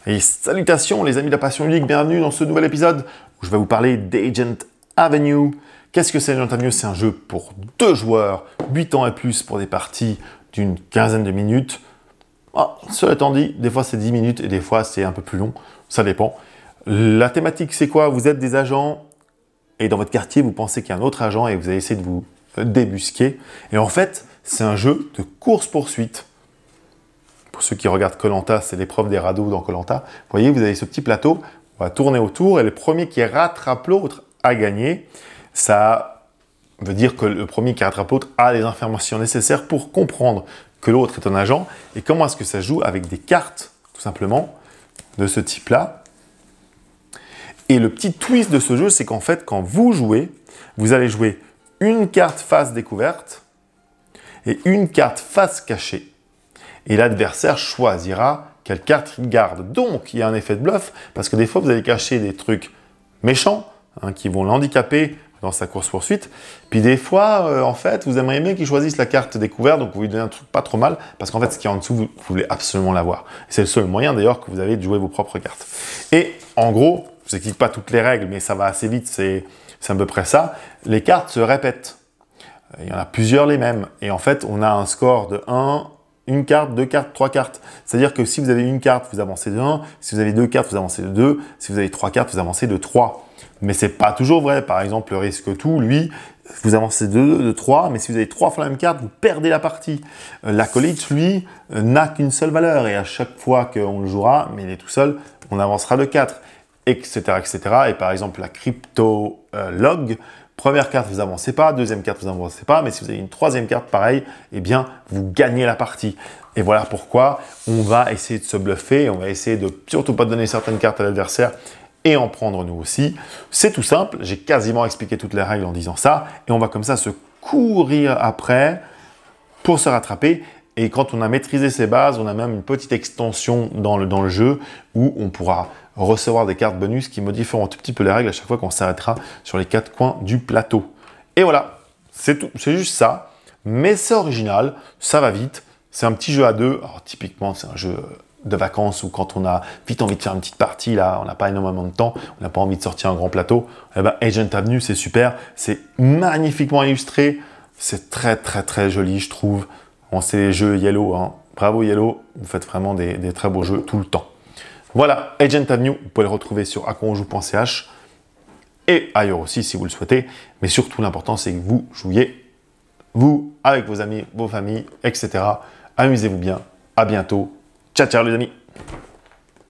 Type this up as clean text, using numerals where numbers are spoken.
Et salutations les amis de la passion ludique, bienvenue dans ce nouvel épisode où je vais vous parler d'Agent Avenue. Qu'est-ce que c'est Agent Avenue? C'est un jeu pour 2 joueurs, 8 ans et plus pour des parties d'une quinzaine de minutes. Cela étant dit, des fois c'est 10 minutes et des fois c'est un peu plus long, ça dépend. La thématique c'est quoi? Vous êtes des agents et dans votre quartier vous pensez qu'il y a un autre agent et vous allez essayer de vous débusquer. Et en fait, c'est un jeu de course-poursuite. Pour ceux qui regardent Koh-Lanta, c'est l'épreuve des radeaux dans Koh-Lanta. Vous voyez, vous avez ce petit plateau, on va tourner autour et le premier qui rattrape l'autre a gagné. Ça veut dire que le premier qui rattrape l'autre a les informations nécessaires pour comprendre que l'autre est un agent. Et comment est-ce que ça joue? Avec des cartes, tout simplement, de ce type-là. Et le petit twist de ce jeu, c'est qu'en fait, quand vous jouez, vous allez jouer une carte face découverte et une carte face cachée. Et l'adversaire choisira quelle carte il garde. Donc, il y a un effet de bluff, parce que des fois, vous allez cacher des trucs méchants, qui vont l'handicaper dans sa course-poursuite. Puis des fois, en fait, vous aimeriez bien qu'il choisisse la carte découverte, donc vous lui donnez un truc pas trop mal, parce qu'en fait, ce qui est en dessous, vous voulez absolument l'avoir. C'est le seul moyen, d'ailleurs, que vous avez de jouer vos propres cartes. Et en gros, je vous explique pas toutes les règles, mais ça va assez vite, c'est à peu près ça. Les cartes se répètent. Il y en a plusieurs les mêmes. Et en fait, on a un score de 1, une carte, 2 cartes, 3 cartes. C'est-à-dire que si vous avez une carte, vous avancez de 1. Si vous avez 2 cartes, vous avancez de 2. Si vous avez 3 cartes, vous avancez de 3. Mais c'est pas toujours vrai. Par exemple, le risque tout, lui, vous avancez de 2, de 3. Mais si vous avez 3 fois la même carte, vous perdez la partie. L'acolyte, lui, n'a qu'une seule valeur. Et à chaque fois qu'on le jouera, mais il est tout seul, on avancera de 4, etc., etc. Et par exemple, la crypto log, première carte, vous avancez pas. Deuxième carte, vous avancez pas. Mais si vous avez une troisième carte, pareil, eh bien, vous gagnez la partie. Et voilà pourquoi on va essayer de se bluffer. On va essayer de surtout pas donner certaines cartes à l'adversaire et en prendre nous aussi. C'est tout simple. J'ai quasiment expliqué toutes les règles en disant ça. Et on va comme ça se courir après pour se rattraper. Et quand on a maîtrisé ces bases, on a même une petite extension dans le jeu où on pourra recevoir des cartes bonus qui modifieront un tout petit peu les règles à chaque fois qu'on s'arrêtera sur les 4 coins du plateau. Et voilà, c'est tout, c'est juste ça. Mais c'est original, ça va vite. C'est un petit jeu à 2. Alors typiquement, c'est un jeu de vacances où quand on a vite envie de faire une petite partie, là, on n'a pas énormément de temps, on n'a pas envie de sortir un grand plateau. Eh ben, Agent Avenue, c'est super. C'est magnifiquement illustré. C'est très, très, très joli, je trouve. Bon, c'est les jeux Yellow, hein. Bravo Yellow, vous faites vraiment des très beaux jeux tout le temps. Voilà, Agent Avenue, vous pouvez le retrouver sur aconjoue.ch et ailleurs aussi si vous le souhaitez. Mais surtout, l'important, c'est que vous jouiez, vous, avec vos amis, vos familles, etc. Amusez-vous bien. À bientôt. Ciao, ciao les amis.